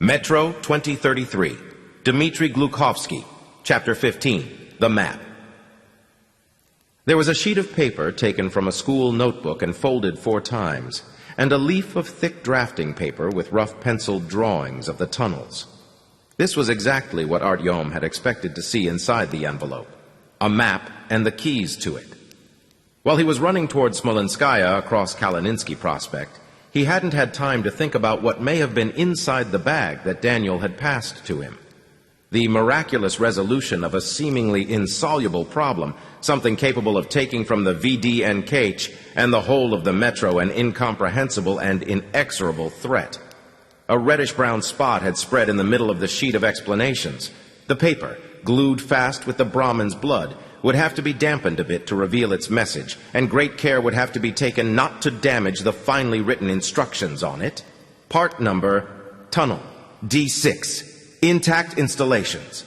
Metro 2033, Dmitry Glukhovsky, Chapter 15, The Map. There was a sheet of paper taken from a school notebook and folded 4 times, and a leaf of thick drafting paper with rough penciled drawings of the tunnels. This was exactly what Artyom had expected to see inside the envelope, a map and the keys to it. While he was running toward Smolenskaya across Kalininsky Prospect, he hadn't had time to think about what may have been inside the bag that Daniel had passed to him. The miraculous resolution of a seemingly insoluble problem, something capable of taking from the VDNK and the whole of the Metro an incomprehensible and inexorable threat. A reddish-brown spot had spread in the middle of the sheet of explanations. The paper, glued fast with the Brahmin's blood, would have to be dampened a bit to reveal its message, and great care would have to be taken not to damage the finely written instructions on it. Part number, Tunnel, D6, intact installations,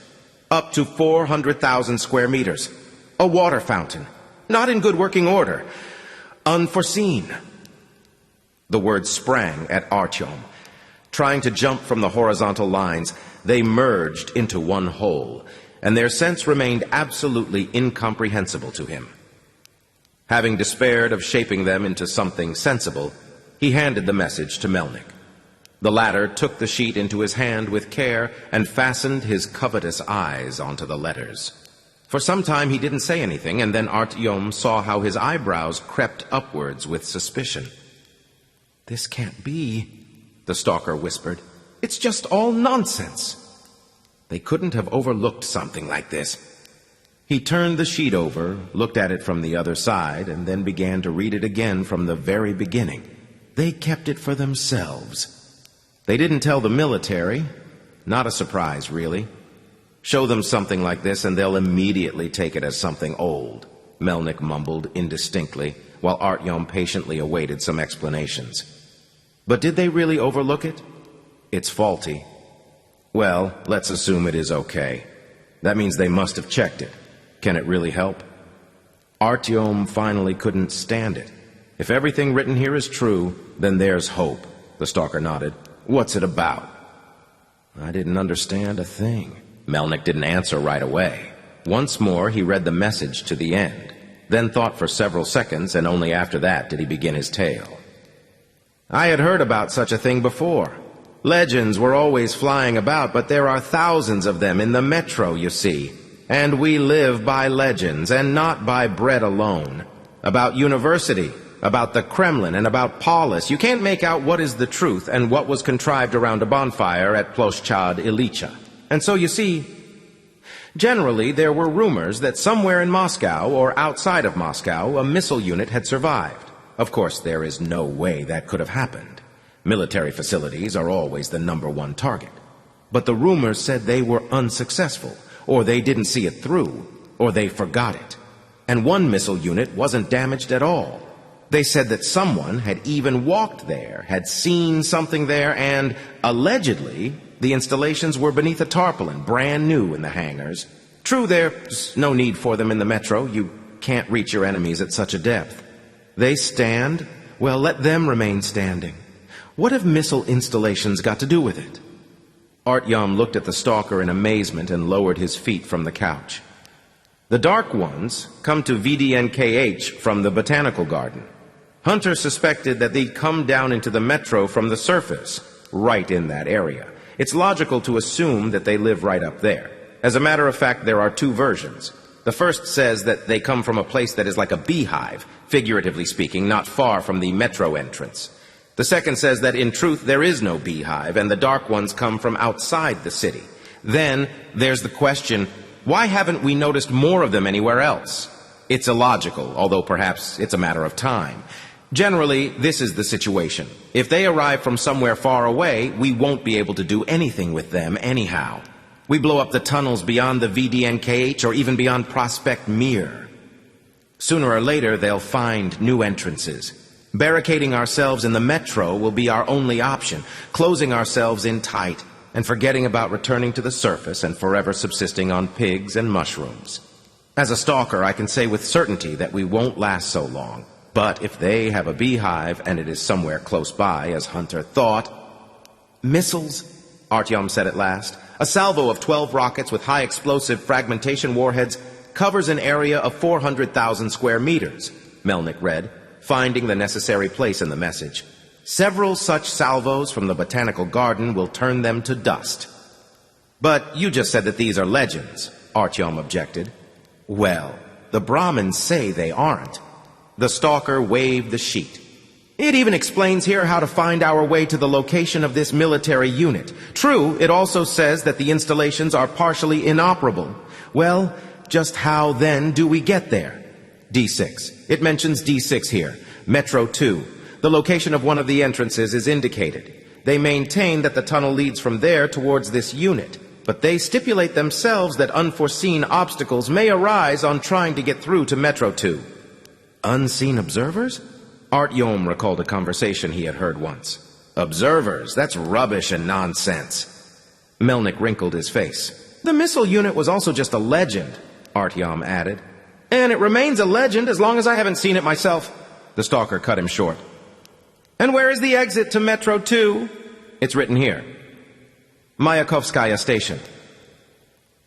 up to 400,000 square meters, a water fountain, not in good working order, unforeseen. The words sprang at Artyom. Trying to jump from the horizontal lines, they merged into one whole, and their sense remained absolutely incomprehensible to him. Having despaired of shaping them into something sensible, he handed the message to Melnik. The latter took the sheet into his hand with care and fastened his covetous eyes onto the letters. For some time he didn't say anything, and then Artyom saw how his eyebrows crept upwards with suspicion. "This can't be," the stalker whispered. "It's just all nonsense." They couldn't have overlooked something like this. He turned the sheet over, looked at it from the other side, and then began to read it again from the very beginning. They kept it for themselves. They didn't tell the military. Not a surprise, really. Show them something like this and they'll immediately take it as something old, Melnik mumbled indistinctly, while Artyom patiently awaited some explanations. But did they really overlook it? It's faulty. Well, let's assume it is okay. That means they must have checked it. Can it really help? Artyom finally couldn't stand it. If everything written here is true, then there's hope, the stalker nodded. What's it about? I didn't understand a thing. Melnik didn't answer right away. Once more, he read the message to the end, then thought for several seconds, and only after that did he begin his tale. I had heard about such a thing before. Legends were always flying about, but there are thousands of them in the Metro, you see. And we live by legends, and not by bread alone. About university, about the Kremlin, and about Paulus. You can't make out what is the truth and what was contrived around a bonfire at Ploshchad Ilitcha. And so, you see, generally there were rumors that somewhere in Moscow, or outside of Moscow, a missile unit had survived. Of course, there is no way that could have happened. Military facilities are always the #1 target. But the rumors said they were unsuccessful, or they didn't see it through, or they forgot it. And one missile unit wasn't damaged at all. They said that someone had even walked there, had seen something there, and, allegedly, the installations were beneath a tarpaulin, brand new in the hangars. True, there's no need for them in the Metro. You can't reach your enemies at such a depth. They stand? Well, let them remain standing. What have missile installations got to do with it? Artyom looked at the stalker in amazement and lowered his feet from the couch. The Dark Ones come to VDNKH from the Botanical Garden. Hunter suspected that they'd come down into the Metro from the surface, right in that area. It's logical to assume that they live right up there. As a matter of fact, there are 2 versions. The first says that they come from a place that is like a beehive, figuratively speaking, not far from the Metro entrance. The second says that in truth there is no beehive, and the Dark Ones come from outside the city. Then there's the question, why haven't we noticed more of them anywhere else? It's illogical, although perhaps it's a matter of time. Generally, this is the situation. If they arrive from somewhere far away, we won't be able to do anything with them anyhow. We blow up the tunnels beyond the VDNKH or even beyond Prospect Mir. Sooner or later, they'll find new entrances. Barricading ourselves in the Metro will be our only option, closing ourselves in tight and forgetting about returning to the surface and forever subsisting on pigs and mushrooms. As a stalker, I can say with certainty that we won't last so long. But if they have a beehive and it is somewhere close by, as Hunter thought, missiles, Artyom said at last. "A salvo of 12 rockets with high explosive fragmentation warheads covers an area of 400,000 square meters," Melnick read, finding the necessary place in the message. "Several such salvos from the botanical garden will turn them to dust." "But you just said that these are legends," Artyom objected. "Well, the Brahmins say they aren't." The stalker waved the sheet. "It even explains here how to find our way to the location of this military unit. True, it also says that the installations are partially inoperable. Well, just how then do we get there? D6. It mentions D6 here. Metro 2. The location of one of the entrances is indicated. They maintain that the tunnel leads from there towards this unit, but they stipulate themselves that unforeseen obstacles may arise on trying to get through to Metro 2. Unseen observers? Artyom recalled a conversation he had heard once. Observers? That's rubbish and nonsense. Melnick wrinkled his face. The missile unit was also just a legend, Artyom added. And it remains a legend as long as I haven't seen it myself. The stalker cut him short. And where is the exit to Metro 2? It's written here. Mayakovskaya Station.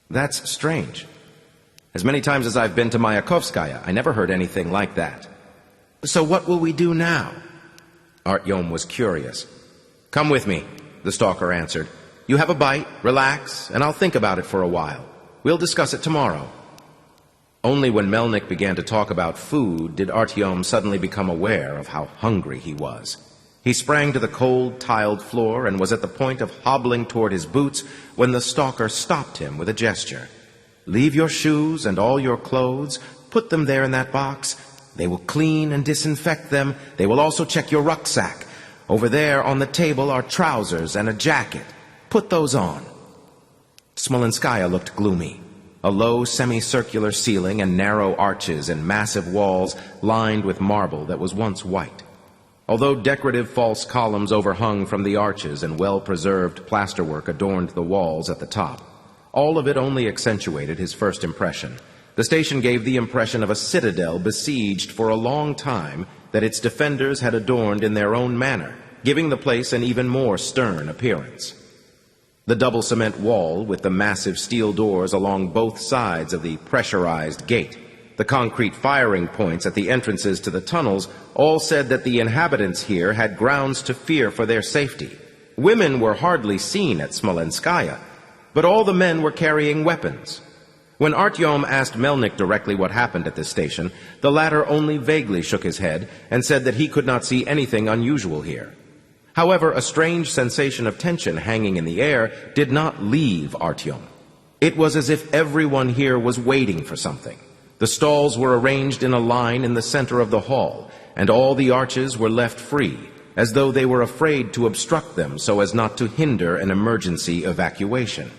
That's strange. As many times as I've been to Mayakovskaya, I never heard anything like that. So what will we do now? Artyom was curious. Come with me, the stalker answered. You have a bite, relax, and I'll think about it for a while. We'll discuss it tomorrow. Only when Melnick began to talk about food did Artyom suddenly become aware of how hungry he was. He sprang to the cold, tiled floor and was at the point of hobbling toward his boots when the stalker stopped him with a gesture. Leave your shoes and all your clothes. Put them there in that box. They will clean and disinfect them. They will also check your rucksack. Over there on the table are trousers and a jacket. Put those on. Smolenskaya looked gloomy. A low semicircular ceiling and narrow arches and massive walls lined with marble that was once white. Although decorative false columns overhung from the arches and well-preserved plasterwork adorned the walls at the top, all of it only accentuated his first impression. The station gave the impression of a citadel besieged for a long time that its defenders had adorned in their own manner, giving the place an even more stern appearance. The double cement wall with the massive steel doors along both sides of the pressurized gate, the concrete firing points at the entrances to the tunnels, all said that the inhabitants here had grounds to fear for their safety. Women were hardly seen at Smolenskaya, but all the men were carrying weapons. When Artyom asked Melnick directly what happened at this station, the latter only vaguely shook his head and said that he could not see anything unusual here. However, a strange sensation of tension hanging in the air did not leave Artyom. It was as if everyone here was waiting for something. The stalls were arranged in a line in the center of the hall, and all the arches were left free, as though they were afraid to obstruct them so as not to hinder an emergency evacuation.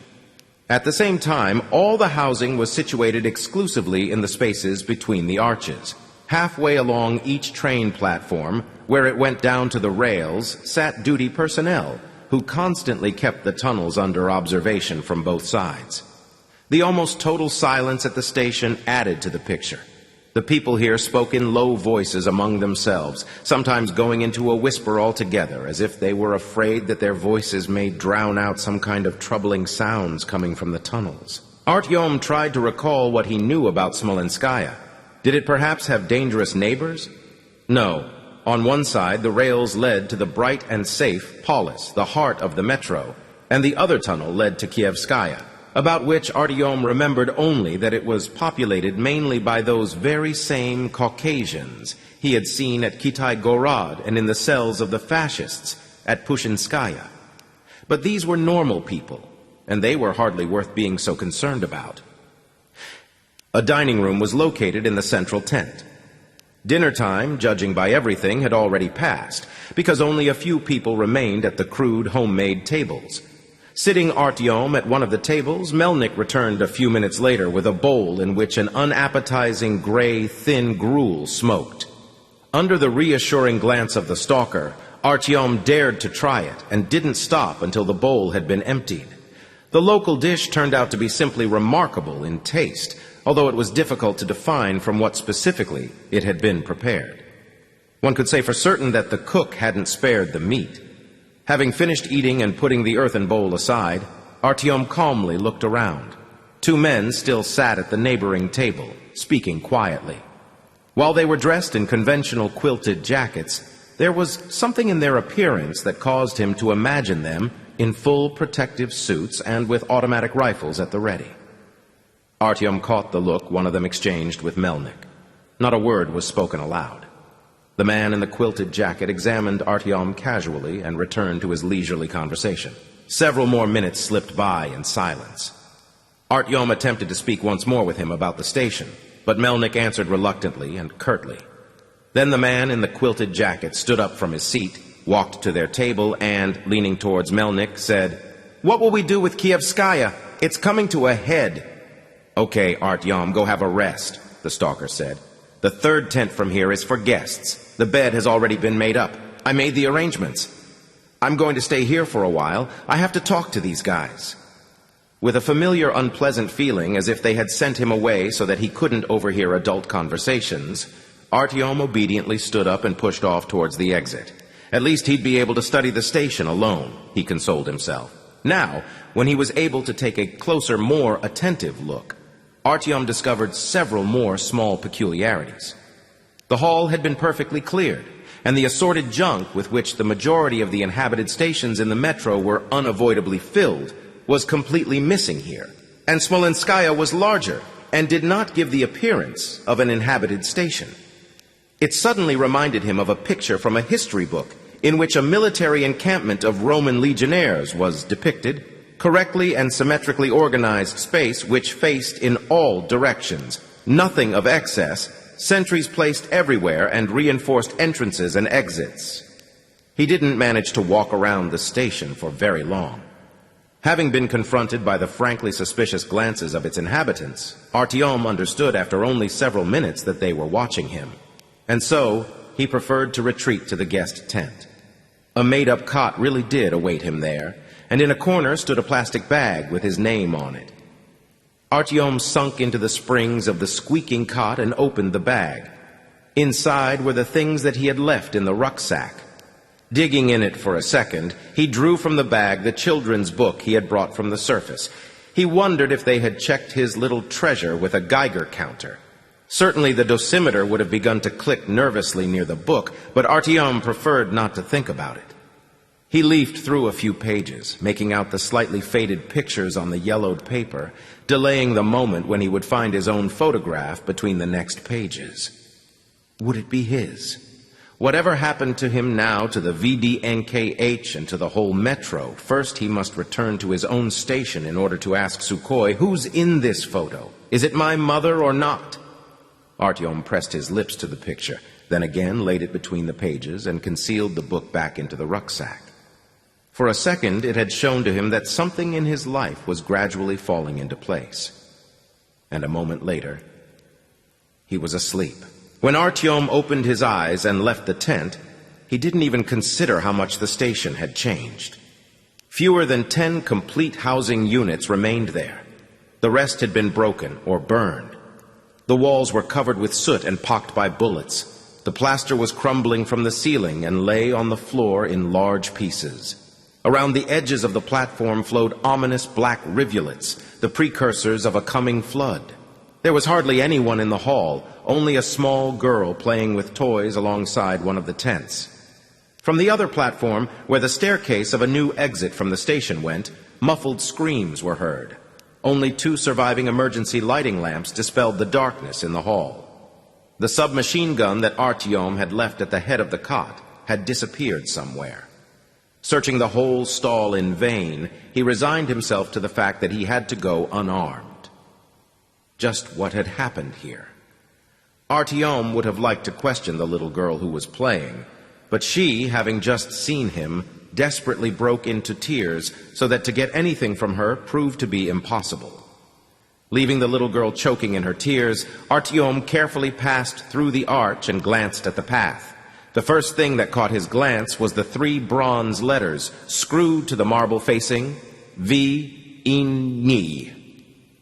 At the same time, all the housing was situated exclusively in the spaces between the arches. Halfway along each train platform, where it went down to the rails, sat duty personnel, who constantly kept the tunnels under observation from both sides. The almost total silence at the station added to the picture. The people here spoke in low voices among themselves, sometimes going into a whisper altogether, as if they were afraid that their voices may drown out some kind of troubling sounds coming from the tunnels. Artyom tried to recall what he knew about Smolenskaya. Did it perhaps have dangerous neighbors? No. On one side, the rails led to the bright and safe Polis, the heart of the metro, and the other tunnel led to Kievskaya, about which Artyom remembered only that it was populated mainly by those very same Caucasians he had seen at Kitai-Gorod and in the cells of the fascists at Pushinskaya. But these were normal people, and they were hardly worth being so concerned about. A dining room was located in the central tent. Dinner time, judging by everything, had already passed, because only a few people remained at the crude homemade tables. Sitting Artyom at one of the tables, Melnick returned a few minutes later with a bowl in which an unappetizing gray, thin gruel smoked. Under the reassuring glance of the stalker, Artyom dared to try it and didn't stop until the bowl had been emptied. The local dish turned out to be simply remarkable in taste, although it was difficult to define from what specifically it had been prepared. One could say for certain that the cook hadn't spared the meat. Having finished eating and putting the earthen bowl aside, Artyom calmly looked around. Two men still sat at the neighboring table, speaking quietly. While they were dressed in conventional quilted jackets, there was something in their appearance that caused him to imagine them in full protective suits and with automatic rifles at the ready. Artyom caught the look one of them exchanged with Melnik. Not a word was spoken aloud. The man in the quilted jacket examined Artyom casually and returned to his leisurely conversation. Several more minutes slipped by in silence. Artyom attempted to speak once more with him about the station, but Melnik answered reluctantly and curtly. Then the man in the quilted jacket stood up from his seat, walked to their table, and, leaning towards Melnik, said, "What will we do with Kievskaya? It's coming to a head." "Okay, Artyom, go have a rest," the stalker said. "The third tent from here is for guests. The bed has already been made up. I made the arrangements. I'm going to stay here for a while. I have to talk to these guys." With a familiar unpleasant feeling as if they had sent him away so that he couldn't overhear adult conversations, Artyom obediently stood up and pushed off towards the exit. At least he'd be able to study the station alone, he consoled himself. Now, when he was able to take a closer, more attentive look, Artyom discovered several more small peculiarities. The hall had been perfectly cleared, and the assorted junk with which the majority of the inhabited stations in the metro were unavoidably filled was completely missing here. And Smolenskaya was larger and did not give the appearance of an inhabited station. It suddenly reminded him of a picture from a history book in which a military encampment of Roman legionnaires was depicted, correctly and symmetrically organized space which faced in all directions, nothing of excess, sentries placed everywhere, and reinforced entrances and exits. He didn't manage to walk around the station for very long. Having been confronted by the frankly suspicious glances of its inhabitants, Artyom understood after only several minutes that they were watching him. And so, he preferred to retreat to the guest tent. A made-up cot really did await him there, and in a corner stood a plastic bag with his name on it. Artyom sunk into the springs of the squeaking cot and opened the bag. Inside were the things that he had left in the rucksack. Digging in it for a second, he drew from the bag the children's book he had brought from the surface. He wondered if they had checked his little treasure with a Geiger counter. Certainly the dosimeter would have begun to click nervously near the book, but Artyom preferred not to think about it. He leafed through a few pages, making out the slightly faded pictures on the yellowed paper, delaying the moment when he would find his own photograph between the next pages. Would it be his? Whatever happened to him now, to the VDNKH and to the whole metro, first he must return to his own station in order to ask Sukhoi, "Who's in this photo? Is it my mother or not?" Artyom pressed his lips to the picture, then again laid it between the pages and concealed the book back into the rucksack. For a second it had shown to him that something in his life was gradually falling into place. And a moment later, he was asleep. When Artyom opened his eyes and left the tent, he didn't even consider how much the station had changed. Fewer than 10 complete housing units remained there. The rest had been broken or burned. The walls were covered with soot and pocked by bullets. The plaster was crumbling from the ceiling and lay on the floor in large pieces. Around the edges of the platform flowed ominous black rivulets, the precursors of a coming flood. There was hardly anyone in the hall, only a small girl playing with toys alongside one of the tents. From the other platform, where the staircase of a new exit from the station went, muffled screams were heard. Only 2 surviving emergency lighting lamps dispelled the darkness in the hall. The submachine gun that Artyom had left at the head of the cot had disappeared somewhere. Searching the whole stall in vain, he resigned himself to the fact that he had to go unarmed. Just what had happened here? Artyom would have liked to question the little girl who was playing, but she, having just seen him, desperately broke into tears so that to get anything from her proved to be impossible. Leaving the little girl choking in her tears, Artyom carefully passed through the arch and glanced at the path. The first thing that caught his glance was the 3 bronze letters screwed to the marble facing V-in-ni,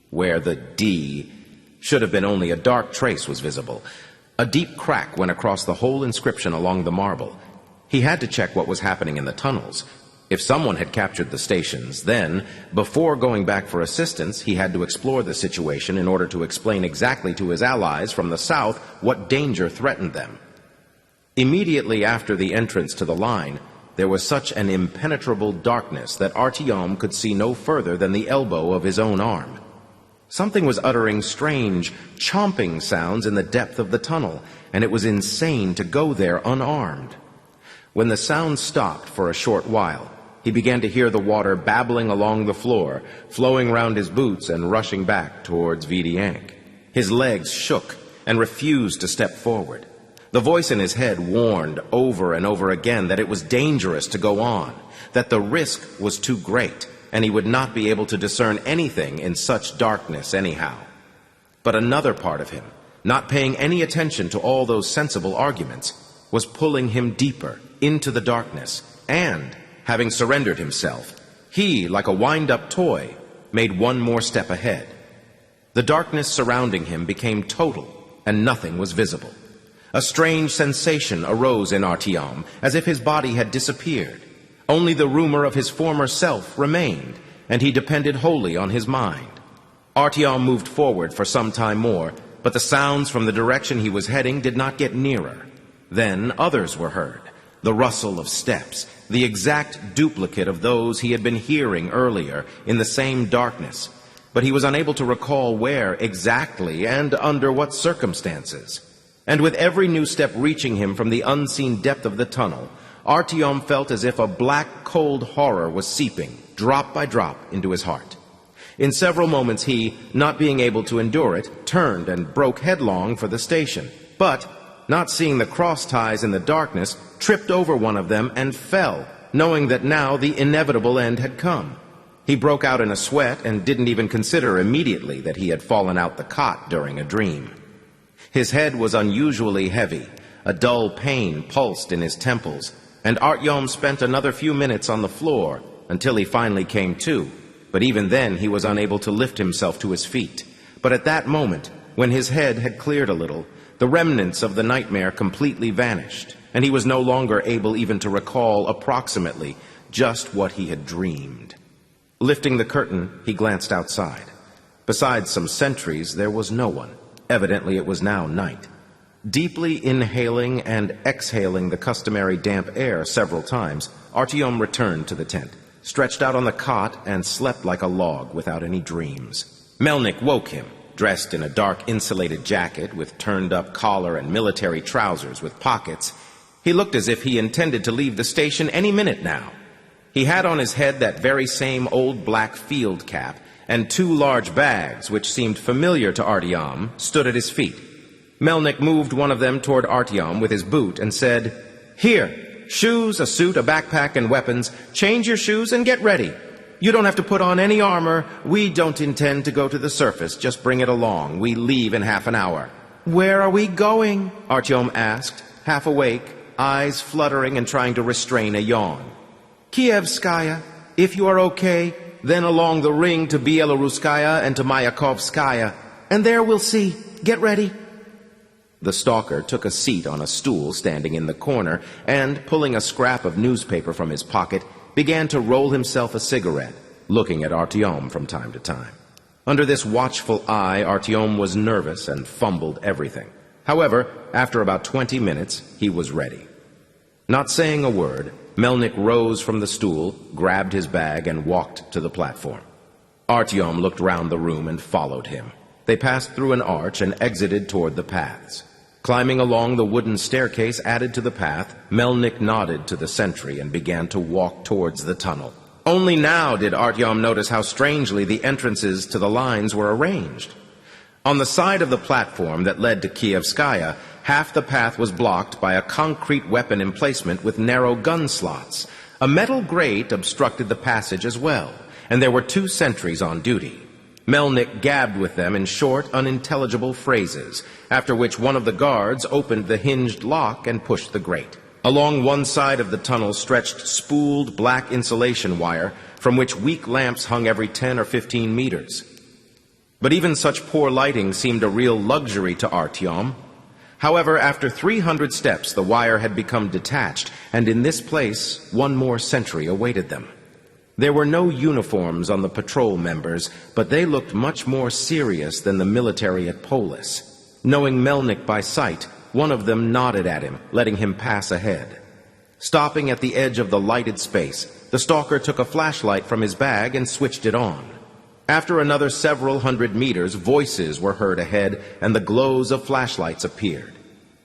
where the D should have been only a dark trace was visible. A deep crack went across the whole inscription along the marble. He had to check what was happening in the tunnels. If someone had captured the stations, then, before going back for assistance, he had to explore the situation in order to explain exactly to his allies from the south what danger threatened them. Immediately after the entrance to the line, there was such an impenetrable darkness that Artyom could see no further than the elbow of his own arm. Something was uttering strange, chomping sounds in the depth of the tunnel, and it was insane to go there unarmed. When the sound stopped for a short while, he began to hear the water babbling along the floor, flowing round his boots and rushing back towards Vidiank. His legs shook and refused to step forward. The voice in his head warned over and over again that it was dangerous to go on, that the risk was too great, and he would not be able to discern anything in such darkness anyhow. But another part of him, not paying any attention to all those sensible arguments, was pulling him deeper into the darkness, and, having surrendered himself, he, like a wind-up toy, made one more step ahead. The darkness surrounding him became total, and nothing was visible. A strange sensation arose in Artyom, as if his body had disappeared. Only the rumor of his former self remained, and he depended wholly on his mind. Artyom moved forward for some time more, but the sounds from the direction he was heading did not get nearer. Then others were heard, the rustle of steps, the exact duplicate of those he had been hearing earlier in the same darkness, but he was unable to recall where exactly and under what circumstances. And with every new step reaching him from the unseen depth of the tunnel, Artyom felt as if a black, cold horror was seeping, drop by drop, into his heart. In several moments he, not being able to endure it, turned and broke headlong for the station, but, not seeing the cross ties in the darkness, tripped over one of them and fell, knowing that now the inevitable end had come. He broke out in a sweat and didn't even consider immediately that he had fallen out the cot during a dream. His head was unusually heavy, a dull pain pulsed in his temples, and Artyom spent another few minutes on the floor until he finally came to, but even then he was unable to lift himself to his feet. But at that moment, when his head had cleared a little, the remnants of the nightmare completely vanished, and he was no longer able even to recall approximately just what he had dreamed. Lifting the curtain, he glanced outside. Besides some sentries, there was no one. Evidently it was now night. Deeply inhaling and exhaling the customary damp air several times, Artyom returned to the tent, stretched out on the cot, and slept like a log without any dreams. Melnik woke him, dressed in a dark insulated jacket with turned-up collar and military trousers with pockets. He looked as if he intended to leave the station any minute now. He had on his head that very same old black field cap, and two large bags, which seemed familiar to Artyom, stood at his feet. Melnik moved one of them toward Artyom with his boot and said, "Here, shoes, a suit, a backpack, and weapons. Change your shoes and get ready. You don't have to put on any armor. We don't intend to go to the surface. Just bring it along. We leave in half an hour." "Where are we going?" Artyom asked, half awake, eyes fluttering and trying to restrain a yawn. "Kievskaya. If you are okay, then along the ring to Bieloruskaya and to Mayakovskaya. And there we'll see. Get ready." The stalker took a seat on a stool standing in the corner and, pulling a scrap of newspaper from his pocket, began to roll himself a cigarette, looking at Artyom from time to time. Under this watchful eye, Artyom was nervous and fumbled everything. However, after about 20 minutes, he was ready. Not saying a word, Melnik rose from the stool, grabbed his bag, and walked to the platform. Artyom looked round the room and followed him. They passed through an arch and exited toward the paths. Climbing along the wooden staircase added to the path, Melnik nodded to the sentry and began to walk towards the tunnel. Only now did Artyom notice how strangely the entrances to the lines were arranged. On the side of the platform that led to Kievskaya, half the path was blocked by a concrete weapon emplacement with narrow gun slots. A metal grate obstructed the passage as well, and there were two sentries on duty. Melnik gabbed with them in short, unintelligible phrases, after which one of the guards opened the hinged lock and pushed the grate. Along one side of the tunnel stretched spooled black insulation wire, from which weak lamps hung every 10 or 15 meters. But even such poor lighting seemed a real luxury to Artyom. However, after 300 steps, the wire had become detached, and in this place, one more sentry awaited them. There were no uniforms on the patrol members, but they looked much more serious than the military at Polis. Knowing Melnick by sight, one of them nodded at him, letting him pass ahead. Stopping at the edge of the lighted space, the stalker took a flashlight from his bag and switched it on. After another several hundred meters, voices were heard ahead, and the glows of flashlights appeared.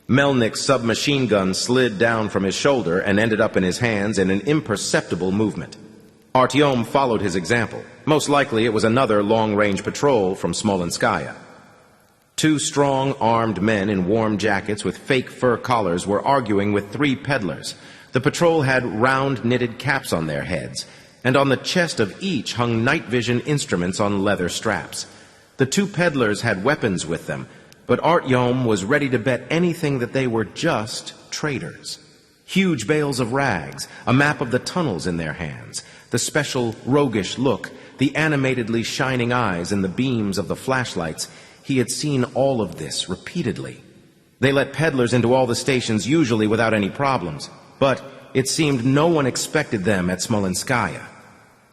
Melnick's submachine gun slid down from his shoulder and ended up in his hands in an imperceptible movement. Artyom followed his example. Most likely it was another long-range patrol from Smolenskaya. Two strong, armed men in warm jackets with fake fur collars were arguing with three peddlers. The patrol had round knitted caps on their heads, and on the chest of each hung night vision instruments on leather straps. The two peddlers had weapons with them, but Artyom was ready to bet anything that they were just traders. Huge bales of rags, a map of the tunnels in their hands, the special roguish look, the animatedly shining eyes and the beams of the flashlights. He had seen all of this repeatedly. They let peddlers into all the stations, usually without any problems, but it seemed no one expected them at Smolenskaya.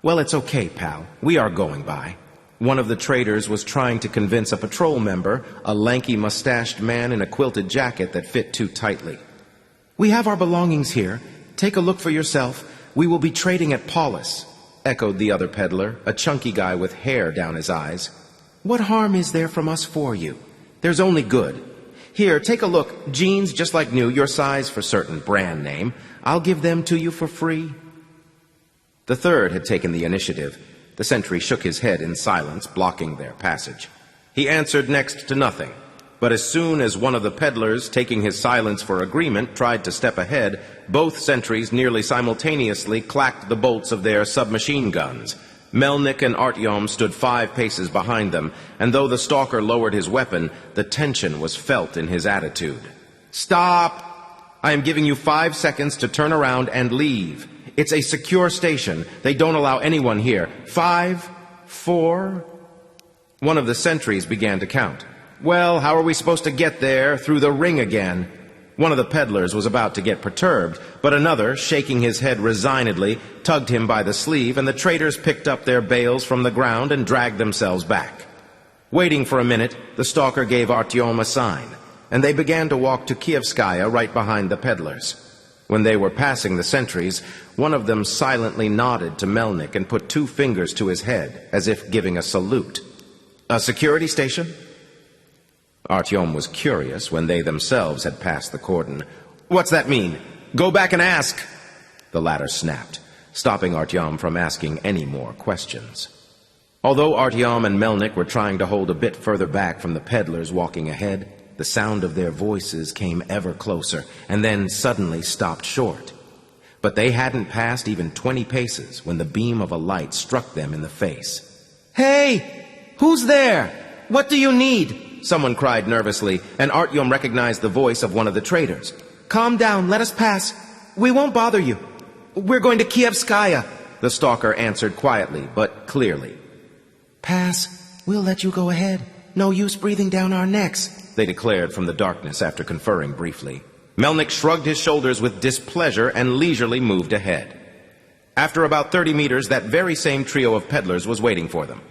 Well, it's okay, pal. We are going by. One of the traders was trying to convince a patrol member, a lanky mustached man in a quilted jacket that fit too tightly. We have our belongings here. Take a look for yourself. We will be trading at Polis, echoed the other peddler, a chunky guy with hair down his eyes. What harm is there from us for you? There's only good. Here, take a look. Jeans just like new, your size for certain, brand name. I'll give them to you for free. The third had taken the initiative. The sentry shook his head in silence, blocking their passage. He answered next to nothing, but as soon as one of the peddlers, taking his silence for agreement, tried to step ahead, both sentries nearly simultaneously clacked the bolts of their submachine guns. Melnick and Artyom stood 5 paces behind them, and though the stalker lowered his weapon, the tension was felt in his attitude. Stop! I am giving you 5 seconds to turn around and leave. It's a secure station. They don't allow anyone here. 5, 4... One of the sentries began to count. Well, how are we supposed to get there? Through the ring again. One of the peddlers was about to get perturbed, but another, shaking his head resignedly, tugged him by the sleeve, and the traders picked up their bales from the ground and dragged themselves back. Waiting for a minute, the stalker gave Artyom a sign, and they began to walk to Kievskaya right behind the peddlers. When they were passing the sentries, one of them silently nodded to Melnick and put 2 fingers to his head, as if giving a salute. A security station? Artyom was curious when they themselves had passed the cordon. What's that mean? Go back and ask! The latter snapped, stopping Artyom from asking any more questions. Although Artyom and Melnick were trying to hold a bit further back from the peddlers walking ahead, the sound of their voices came ever closer, and then suddenly stopped short. But they hadn't passed even 20 paces when the beam of a light struck them in the face. Hey! Who's there? What do you need? Someone cried nervously, and Artyom recognized the voice of one of the traders. Calm down, let us pass. We won't bother you. We're going to Kievskaya, the stalker answered quietly, but clearly. Pass. We'll let you go ahead. No use breathing down our necks, they declared from the darkness after conferring briefly. Melnick shrugged his shoulders with displeasure and leisurely moved ahead. After about 30 meters, that very same trio of peddlers was waiting for them.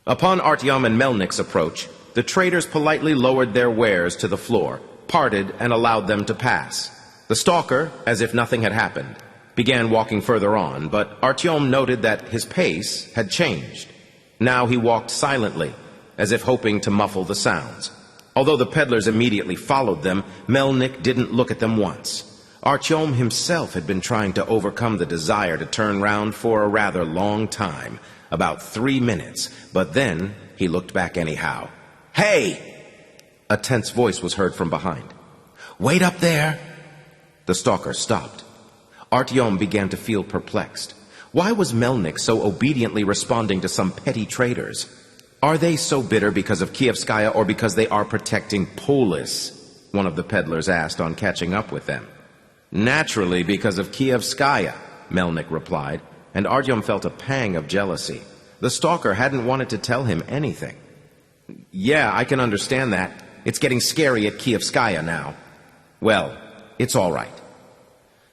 Upon Artyom and Melnick's approach, the traders politely lowered their wares to the floor, parted, and allowed them to pass. The stalker, as if nothing had happened, began walking further on, but Artyom noted that his pace had changed. Now he walked silently, as if hoping to muffle the sounds. Although the peddlers immediately followed them, Melnick didn't look at them once. Artyom himself had been trying to overcome the desire to turn round for a rather long time, about 3 minutes, but then he looked back anyhow. Hey! A tense voice was heard from behind. Wait up there! The stalker stopped. Artyom began to feel perplexed. Why was Melnick so obediently responding to some petty traders? Are they so bitter because of Kievskaya or because they are protecting Polis? One of the peddlers asked on catching up with them. Naturally, because of Kievskaya, Melnick replied, and Artyom felt a pang of jealousy. The stalker hadn't wanted to tell him anything. Yeah, I can understand that. It's getting scary at Kievskaya now. Well, it's all right.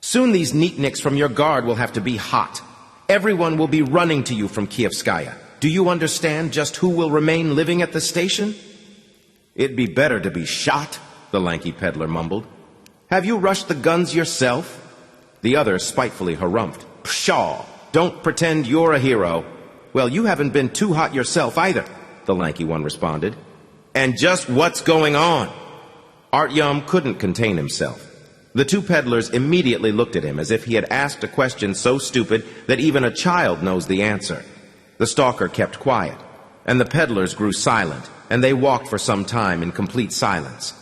Soon these neatniks from your guard will have to be hot. Everyone will be running to you from Kievskaya. Do you understand just who will remain living at the station? It'd be better to be shot, the lanky peddler mumbled. Have you rushed the guns yourself? The other spitefully harumphed. Pshaw! Don't pretend you're a hero. Well, you haven't been too hot yourself either, the lanky one responded. And just what's going on? Artyom couldn't contain himself. The two peddlers immediately looked at him as if he had asked a question so stupid that even a child knows the answer. The stalker kept quiet, and the peddlers grew silent, and they walked for some time in complete silence.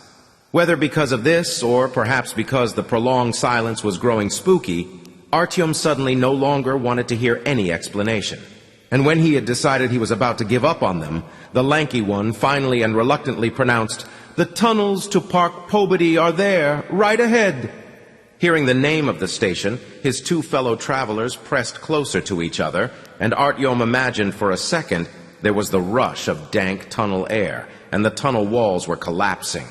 Whether because of this, or perhaps because the prolonged silence was growing spooky, Artyom suddenly no longer wanted to hear any explanation. And when he had decided he was about to give up on them, the lanky one finally and reluctantly pronounced, "The tunnels to Park Pobedy are there, right ahead." Hearing the name of the station, his two fellow travelers pressed closer to each other, and Artyom imagined for a second there was the rush of dank tunnel air, and the tunnel walls were collapsing.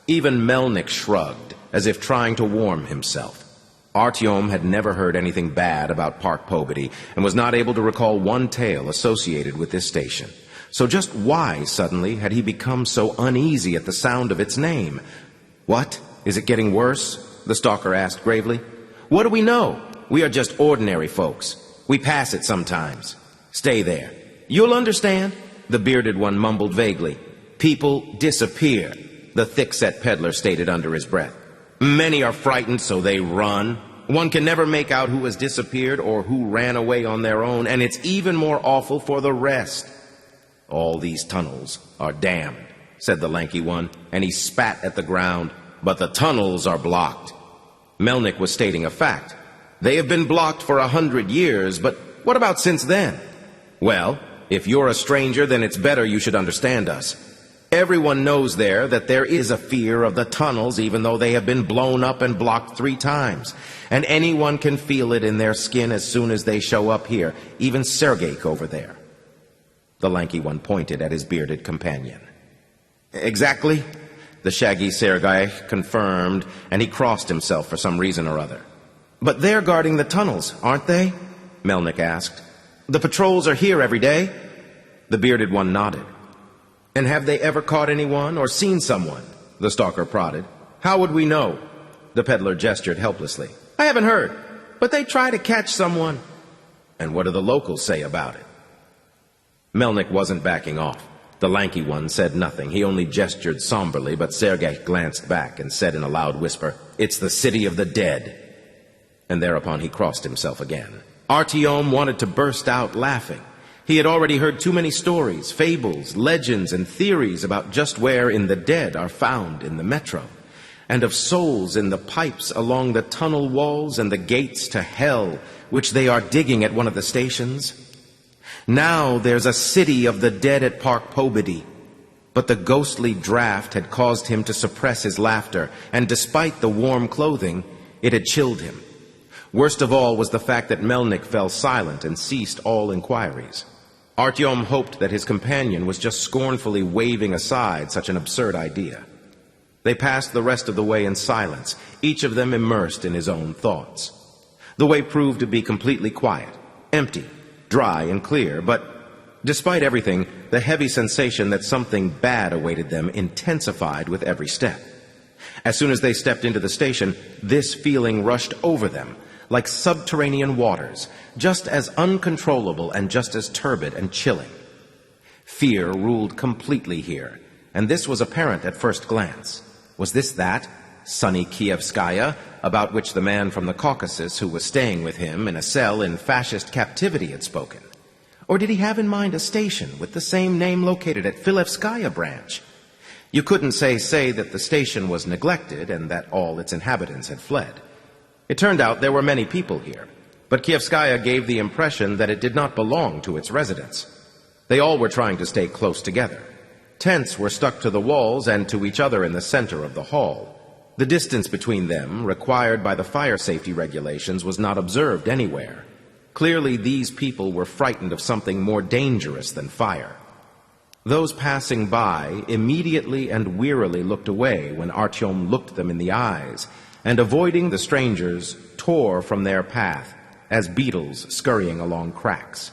Even Melnik shrugged, as if trying to warm himself. Artyom had never heard anything bad about Park Pobedy, and was not able to recall one tale associated with this station. So just why, suddenly, had he become so uneasy at the sound of its name? "What? Is it getting worse?" the stalker asked gravely. "What do we know? We are just ordinary folks. We pass it sometimes. Stay there. You'll understand," the bearded one mumbled vaguely. "People disappear," the thick-set peddler stated under his breath. "Many are frightened, so they run. One can never make out who has disappeared or who ran away on their own, and it's even more awful for the rest. All these tunnels are damned," said the lanky one, and he spat at the ground. "But the tunnels are blocked." Melnik was stating a fact. "They have been blocked for 100 years, but what about since then?" "Well, if you're a stranger, then it's better you should understand us. Everyone knows there that there is a fear of the tunnels, even though they have been blown up and blocked 3 times. And anyone can feel it in their skin as soon as they show up here, even Sergei over there." The lanky one pointed at his bearded companion. "Exactly," the shaggy Sergei confirmed, and he crossed himself for some reason or other. "But they're guarding the tunnels, aren't they?" Melnik asked. "The patrols are here every day?" The bearded one nodded. "And have they ever caught anyone or seen someone?" the stalker prodded. "How would we know?" The peddler gestured helplessly. "I haven't heard, but they try to catch someone." "And what do the locals say about it?" Melnik wasn't backing off. The lanky one said nothing. He only gestured somberly, but Sergei glanced back and said in a loud whisper, "It's the city of the dead." And thereupon he crossed himself again. Artyom wanted to burst out laughing. He had already heard too many stories, fables, legends, and theories about just where in the dead are found in the metro, and of souls in the pipes along the tunnel walls and the gates to hell, which they are digging at one of the stations. Now there's a city of the dead at Park Pobedy. But the ghostly draft had caused him to suppress his laughter, and despite the warm clothing, it had chilled him. Worst of all was the fact that Melnik fell silent and ceased all inquiries. Artyom hoped that his companion was just scornfully waving aside such an absurd idea. They passed the rest of the way in silence, each of them immersed in his own thoughts. The way proved to be completely quiet, empty, dry and clear, but despite everything, the heavy sensation that something bad awaited them intensified with every step. As soon as they stepped into the station, this feeling rushed over them, like subterranean waters, just as uncontrollable and just as turbid and chilling. Fear ruled completely here, and this was apparent at first glance. Was this that sunny Kievskaya, about which the man from the Caucasus who was staying with him in a cell in fascist captivity had spoken? Or did he have in mind a station with the same name located at Filevskaya branch? You couldn't say that the station was neglected and that all its inhabitants had fled. It turned out there were many people here, but Kievskaya gave the impression that it did not belong to its residents. They all were trying to stay close together. Tents were stuck to the walls and to each other in the center of the hall. The distance between them, required by the fire safety regulations, was not observed anywhere. Clearly, these people were frightened of something more dangerous than fire. Those passing by immediately and wearily looked away when Artyom looked them in the eyes, and avoiding the strangers, tore from their path as beetles scurrying along cracks.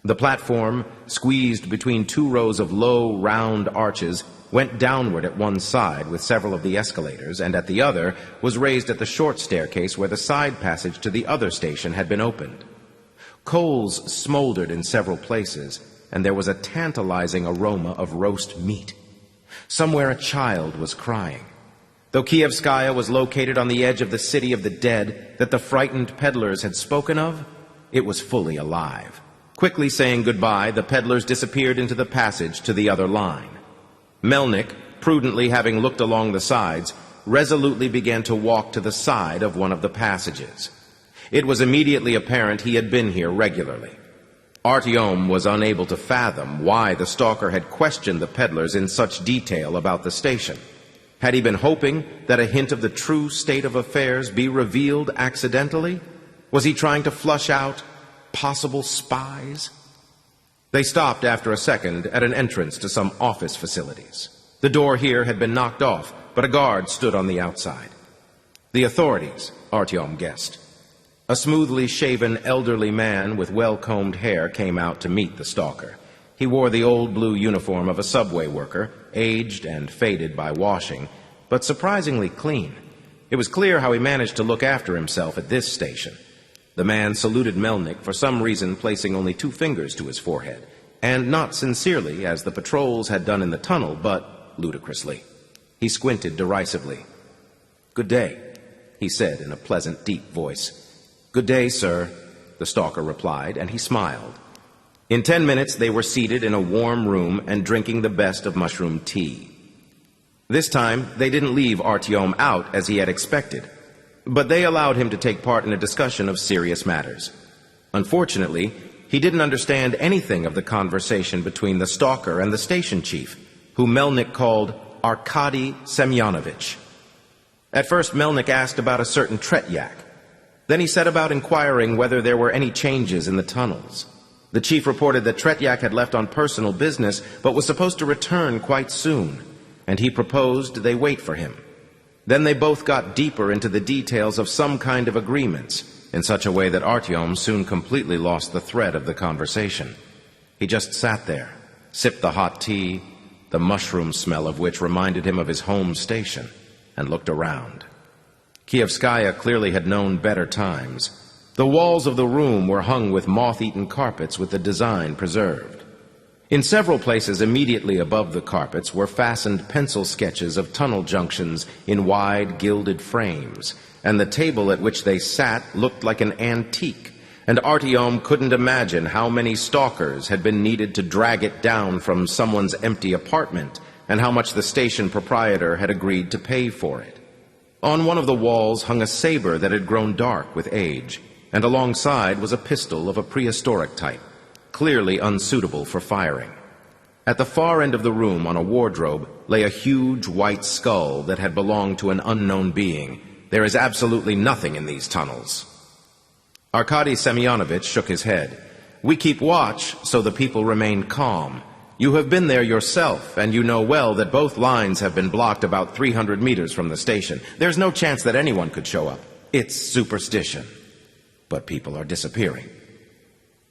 The platform, squeezed between two rows of low, round arches, went downward at one side with several of the escalators, and at the other was raised at the short staircase where the side passage to the other station had been opened. Coals smoldered in several places, and there was a tantalizing aroma of roast meat. Somewhere a child was crying. Though Kievskaya was located on the edge of the city of the dead that the frightened peddlers had spoken of, it was fully alive. Quickly saying goodbye, the peddlers disappeared into the passage to the other line. Melnik, prudently having looked along the sides, resolutely began to walk to the side of one of the passages. It was immediately apparent he had been here regularly. Artyom was unable to fathom why the stalker had questioned the peddlers in such detail about the station. Had he been hoping that a hint of the true state of affairs be revealed accidentally? Was he trying to flush out possible spies? They stopped after a second at an entrance to some office facilities. The door here had been knocked off, but a guard stood on the outside. The authorities, Artyom guessed. A smoothly shaven elderly man with well-combed hair came out to meet the stalker. He wore the old blue uniform of a subway worker, aged and faded by washing, but surprisingly clean. It was clear how he managed to look after himself at this station. The man saluted Melnik, for some reason placing only 2 fingers to his forehead, and not sincerely, as the patrols had done in the tunnel, but ludicrously. He squinted derisively. "Good day," he said in a pleasant, deep voice. "Good day, sir," the stalker replied, and he smiled. In 10 minutes they were seated in a warm room and drinking the best of mushroom tea. This time they didn't leave Artyom out as he had expected, but they allowed him to take part in a discussion of serious matters. Unfortunately, he didn't understand anything of the conversation between the stalker and the station chief, who Melnik called Arkady Semyonovich. At first Melnik asked about a certain Tretyak. Then he set about inquiring whether there were any changes in the tunnels. The chief reported that Tretyak had left on personal business, but was supposed to return quite soon, and he proposed they wait for him. Then they both got deeper into the details of some kind of agreements, in such a way that Artyom soon completely lost the thread of the conversation. He just sat there, sipped the hot tea, the mushroom smell of which reminded him of his home station, and looked around. Kievskaya clearly had known better times. The walls of the room were hung with moth-eaten carpets with the design preserved. In several places immediately above the carpets were fastened pencil sketches of tunnel junctions in wide gilded frames, and the table at which they sat looked like an antique, and Artyom couldn't imagine how many stalkers had been needed to drag it down from someone's empty apartment, and how much the station proprietor had agreed to pay for it. On one of the walls hung a saber that had grown dark with age, and alongside was a pistol of a prehistoric type, clearly unsuitable for firing. At the far end of the room on a wardrobe lay a huge white skull that had belonged to an unknown being. There is absolutely nothing in these tunnels. Arkady Semyonovich shook his head. "We keep watch so the people remain calm. You have been there yourself, and you know well that both lines have been blocked about 300 meters from the station. There's no chance that anyone could show up. It's superstition. But people are disappearing."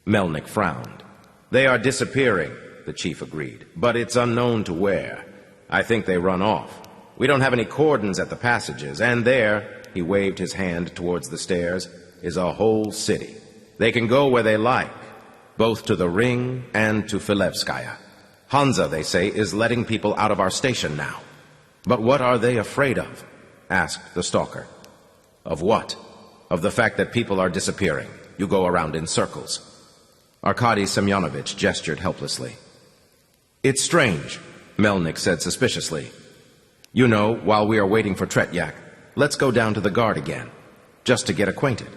Melnik frowned. "They are disappearing," the chief agreed, "but it's unknown to where. I think they run off. We don't have any cordons at the passages, and there," he waved his hand towards the stairs, "is a whole city. They can go where they like, both to the ring and to Filevskaya. Hansa, they say, is letting people out of our station now." "But what are they afraid of?" asked the stalker. "Of what?" "Of the fact that people are disappearing. You go around in circles." Arkady Semyonovich gestured helplessly. "It's strange," Melnik said suspiciously. "You know, while we are waiting for Tretyak, let's go down to the guard again, just to get acquainted.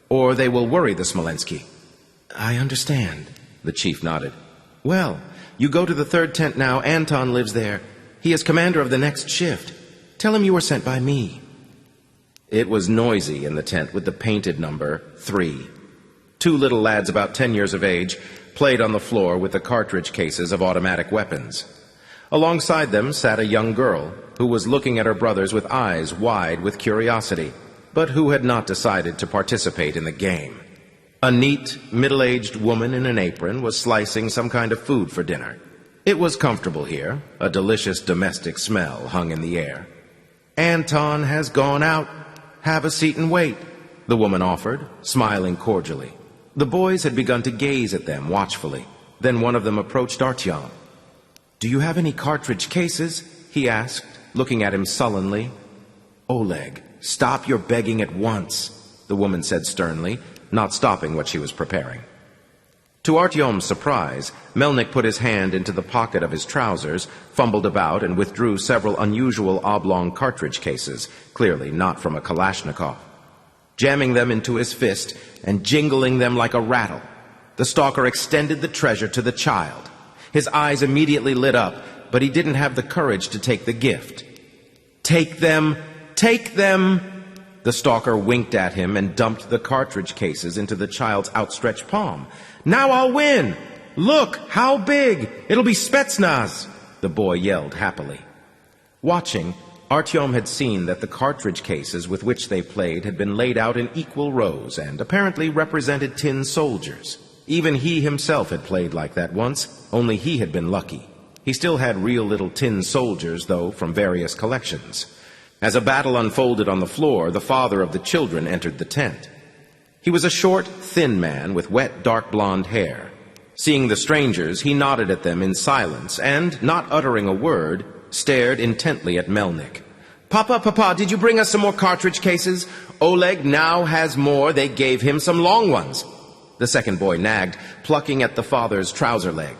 Or they will worry the Smolensky." "I understand," the chief nodded. "Well, you go to the 3rd tent now. Anton lives there. He is commander of the next shift. Tell him you were sent by me." It was noisy in the tent with the painted number 3. 2 little lads about 10 years of age played on the floor with the cartridge cases of automatic weapons. Alongside them sat a young girl who was looking at her brothers with eyes wide with curiosity, but who had not decided to participate in the game. A neat, middle-aged woman in an apron was slicing some kind of food for dinner. It was comfortable here. A delicious domestic smell hung in the air. "Anton has gone out. Have a seat and wait," the woman offered, smiling cordially. The boys had begun to gaze at them watchfully. Then one of them approached Artyom. "Do you have any cartridge cases?" he asked, looking at him sullenly. "Oleg, stop your begging at once," the woman said sternly, not stopping what she was preparing. To Artyom's surprise, Melnik put his hand into the pocket of his trousers, fumbled about, and withdrew several unusual oblong cartridge cases, clearly not from a Kalashnikov. Jamming them into his fist and jingling them like a rattle, the stalker extended the treasure to the child. His eyes immediately lit up, but he didn't have the courage to take the gift. "Take them! Take them!" The stalker winked at him and dumped the cartridge cases into the child's outstretched palm. "Now I'll win! Look, how big! It'll be Spetsnaz!" the boy yelled happily. Watching, Artyom had seen that the cartridge cases with which they played had been laid out in equal rows and apparently represented tin soldiers. Even he himself had played like that once, only he had been lucky. He still had real little tin soldiers, though, from various collections. As a battle unfolded on the floor, the father of the children entered the tent. He was a short, thin man with wet, dark blonde hair. Seeing the strangers, he nodded at them in silence and, not uttering a word, stared intently at Melnik. Papa, did you bring us some more cartridge cases? Oleg now has more. They gave him some long ones," the second boy nagged, plucking at the father's trouser leg.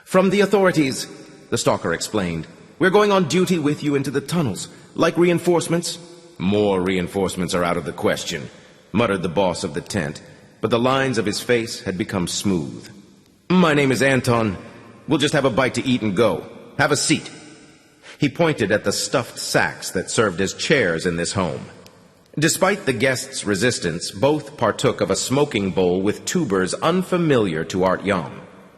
"From the authorities," the stalker explained. "We're going on duty with you into the tunnels. Like reinforcements?" "More reinforcements are out of the question," muttered the boss of the tent, but the lines of his face had become smooth. "My name is Anton. We'll just have a bite to eat and go. Have a seat." He pointed at the stuffed sacks that served as chairs in this home. Despite the guests' resistance, both partook of a smoking bowl with tubers unfamiliar to Artyom.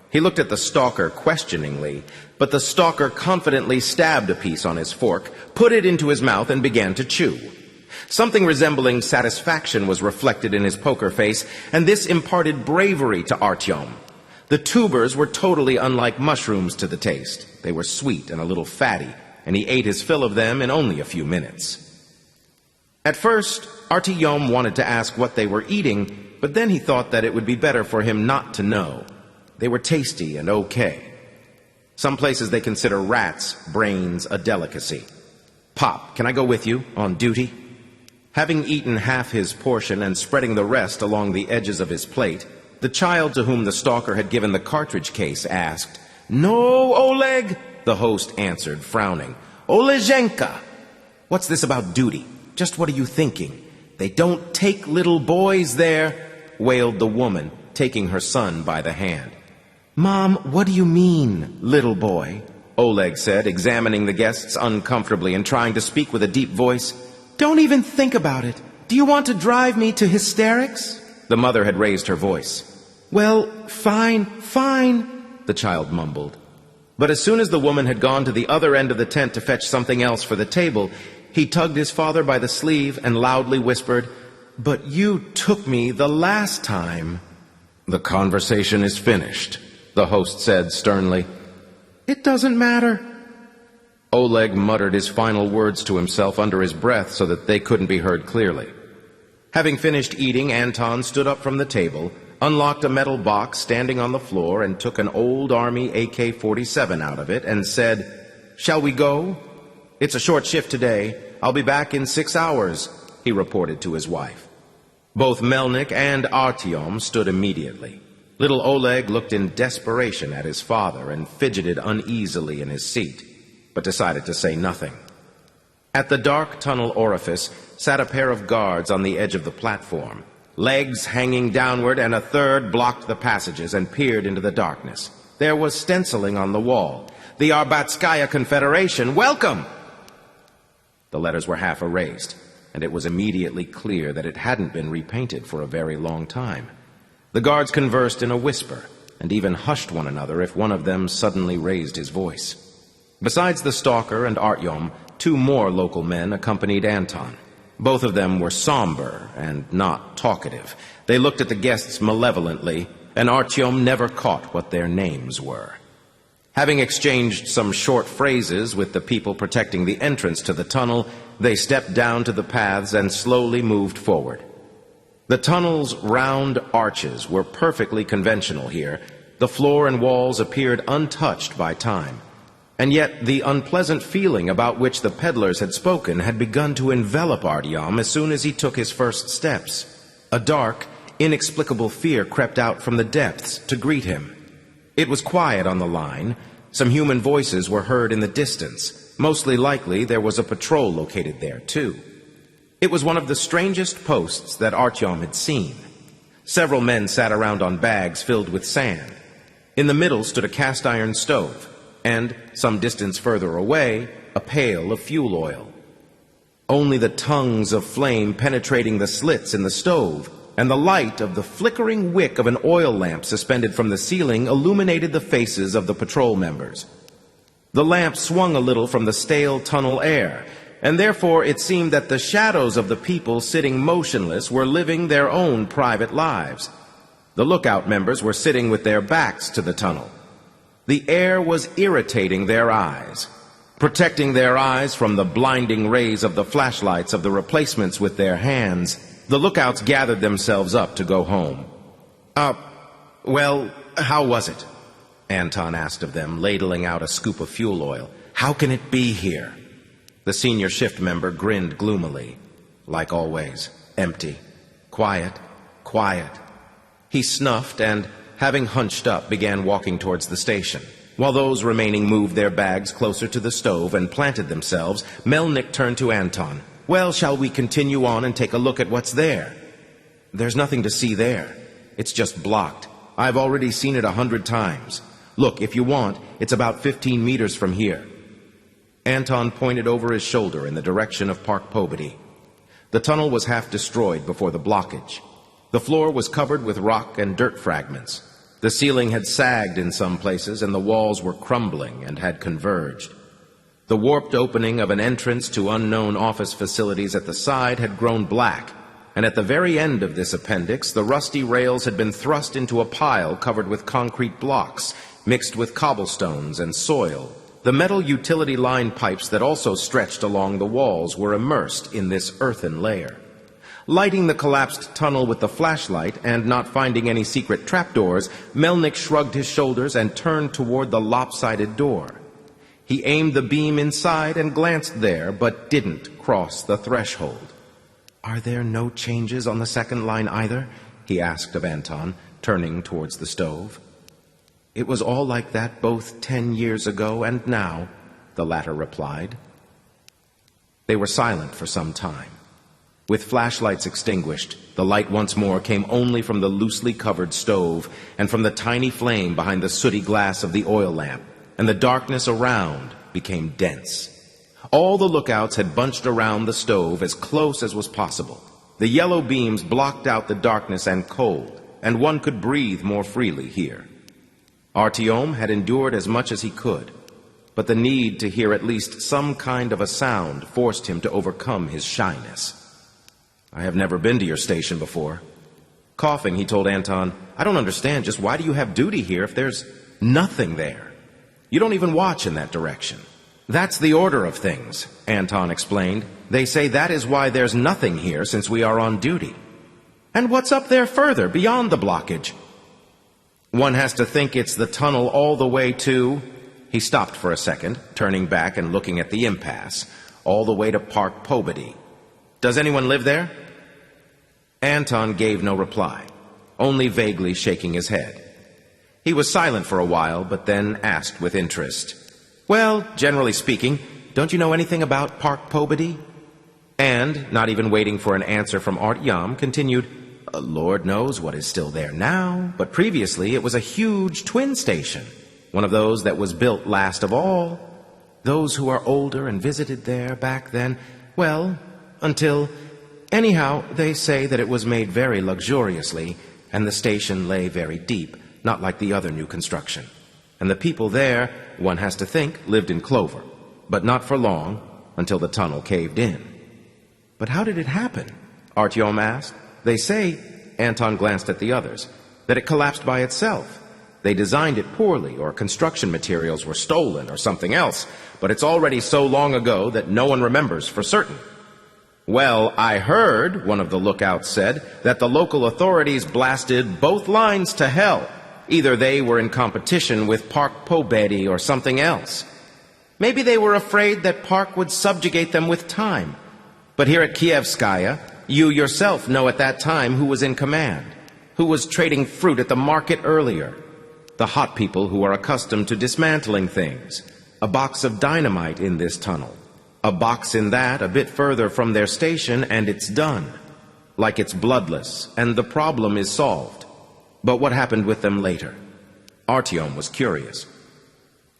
He looked at the stalker questioningly, but the stalker confidently stabbed a piece on his fork, put it into his mouth, and began to chew. Something resembling satisfaction was reflected in his poker face, and this imparted bravery to Artyom. The tubers were totally unlike mushrooms to the taste. They were sweet and a little fatty, and he ate his fill of them in only a few minutes. At first, Artyom wanted to ask what they were eating, but then he thought that it would be better for him not to know. They were tasty and okay. Some places they consider rats' brains a delicacy. "Pop, can I go with you, on duty?" Having eaten half his portion and spreading the rest along the edges of his plate, the child to whom the stalker had given the cartridge case asked. "No, Oleg," the host answered, frowning. "Olezhenka." "What's this about duty? Just what are you thinking? They don't take little boys there," wailed the woman, taking her son by the hand. "Mom, what do you mean, little boy?" Oleg said, examining the guests uncomfortably and trying to speak with a deep voice. "Don't even think about it. Do you want to drive me to hysterics?" The mother had raised her voice. "Well, fine, the child mumbled. But as soon as the woman had gone to the other end of the tent to fetch something else for the table, he tugged his father by the sleeve and loudly whispered, "But you took me the last time." "The conversation is finished," the host said sternly. "It doesn't matter." Oleg muttered his final words to himself under his breath so that they couldn't be heard clearly. Having finished eating, Anton stood up from the table, unlocked a metal box standing on the floor, and took an old Army AK-47 out of it and said, "Shall we go? It's a short shift today. I'll be back in 6 hours," he reported to his wife. Both Melnik and Artyom stood immediately. Little Oleg looked in desperation at his father and fidgeted uneasily in his seat, but decided to say nothing. At the dark tunnel orifice sat a pair of guards on the edge of the platform. Legs hanging downward, and a third blocked the passages and peered into the darkness. There was stenciling on the wall. "The Arbatskaya Confederation, welcome!" The letters were half erased, and it was immediately clear that it hadn't been repainted for a very long time. The guards conversed in a whisper. and even hushed one another if one of them suddenly raised his voice. Besides the stalker and Artyom, 2 more local men accompanied Anton. Both of them were somber and not talkative. They looked at the guests malevolently, and Artyom never caught what their names were. Having exchanged some short phrases with the people protecting the entrance to the tunnel, they stepped down to the paths and slowly moved forward. The tunnel's round arches were perfectly conventional here. The floor and walls appeared untouched by time. And yet the unpleasant feeling about which the peddlers had spoken had begun to envelop Artyom as soon as he took his first steps. A dark, inexplicable fear crept out from the depths to greet him. It was quiet on the line. Some human voices were heard in the distance. Mostly likely there was a patrol located there, too. It was one of the strangest posts that Artyom had seen. Several men sat around on bags filled with sand. In the middle stood a cast-iron stove, and, some distance further away, a pail of fuel oil. Only the tongues of flame penetrating the slits in the stove and the light of the flickering wick of an oil lamp suspended from the ceiling illuminated the faces of the patrol members. The lamp swung a little from the stale tunnel air, and therefore it seemed that the shadows of the people sitting motionless were living their own private lives. The lookout members were sitting with their backs to the tunnel. The air was irritating their eyes, protecting their eyes from the blinding rays of the flashlights of the replacements with their hands. The lookouts gathered themselves up to go home. Well, how was it? Anton asked of them, ladling out a scoop of fuel oil. How can it be here? The senior shift member grinned gloomily. Like always, empty. Quiet, quiet. He snuffed and, having hunched up, began walking towards the station. While those remaining moved their bags closer to the stove and planted themselves, Melnick turned to Anton. Well, shall we continue on and take a look at what's there? There's nothing to see there. It's just blocked. I've already seen it 100 times. Look, if you want, it's about 15 meters from here. Anton pointed over his shoulder in the direction of Park Pobedy. The tunnel was half destroyed before the blockage. The floor was covered with rock and dirt fragments. The ceiling had sagged in some places, and the walls were crumbling and had converged. The warped opening of an entrance to unknown office facilities at the side had grown black, and at the very end of this appendix, the rusty rails had been thrust into a pile covered with concrete blocks, mixed with cobblestones and soil. The metal utility line pipes that also stretched along the walls were immersed in this earthen layer. Lighting the collapsed tunnel with the flashlight and not finding any secret trapdoors, Melnick shrugged his shoulders and turned toward the lopsided door. He aimed the beam inside and glanced there, but didn't cross the threshold. Are there no changes on the second line either? He asked of Anton, turning towards the stove. It was all like that both 10 years ago and now, the latter replied. They were silent for some time. With flashlights extinguished, the light once more came only from the loosely covered stove and from the tiny flame behind the sooty glass of the oil lamp, and the darkness around became dense. All the lookouts had bunched around the stove as close as was possible. The yellow beams blocked out the darkness and cold, and one could breathe more freely here. Artyom had endured as much as he could, but the need to hear at least some kind of a sound forced him to overcome his shyness. I have never been to your station before. Coughing, he told Anton, I don't understand, just why do you have duty here if there's nothing there? You don't even watch in that direction. That's the order of things, Anton explained. They say that is why there's nothing here since we are on duty. And what's up there further, beyond the blockage? One has to think it's the tunnel all the way to... He stopped for a second, turning back and looking at the impasse, all the way to Park Pobedy. Does anyone live there? Anton gave no reply, only vaguely shaking his head. He was silent for a while, but then asked with interest, Well, generally speaking, don't you know anything about Park Pobedy? And, not even waiting for an answer from Artyom, continued, Lord knows what is still there now, but previously it was a huge twin station, one of those that was built last of all. Those who are older and visited there back then, well, until... Anyhow, they say that it was made very luxuriously, and the station lay very deep, not like the other new construction. And the people there, one has to think, lived in clover, but not for long, until the tunnel caved in. But how did it happen? Artyom asked. They say, Anton glanced at the others, that it collapsed by itself. They designed it poorly, or construction materials were stolen, or something else, but it's already so long ago that no one remembers for certain. Well, I heard, one of the lookouts said, that the local authorities blasted both lines to hell. Either they were in competition with Park Pobedi or something else. Maybe they were afraid that Park would subjugate them with time. But here at Kievskaya, you yourself know at that time who was in command, who was trading fruit at the market earlier. The hot people who are accustomed to dismantling things. A box of dynamite in this tunnel. A box in that a bit further from their station, and it's done. Like it's bloodless, and the problem is solved. But what happened with them later? Artyom was curious.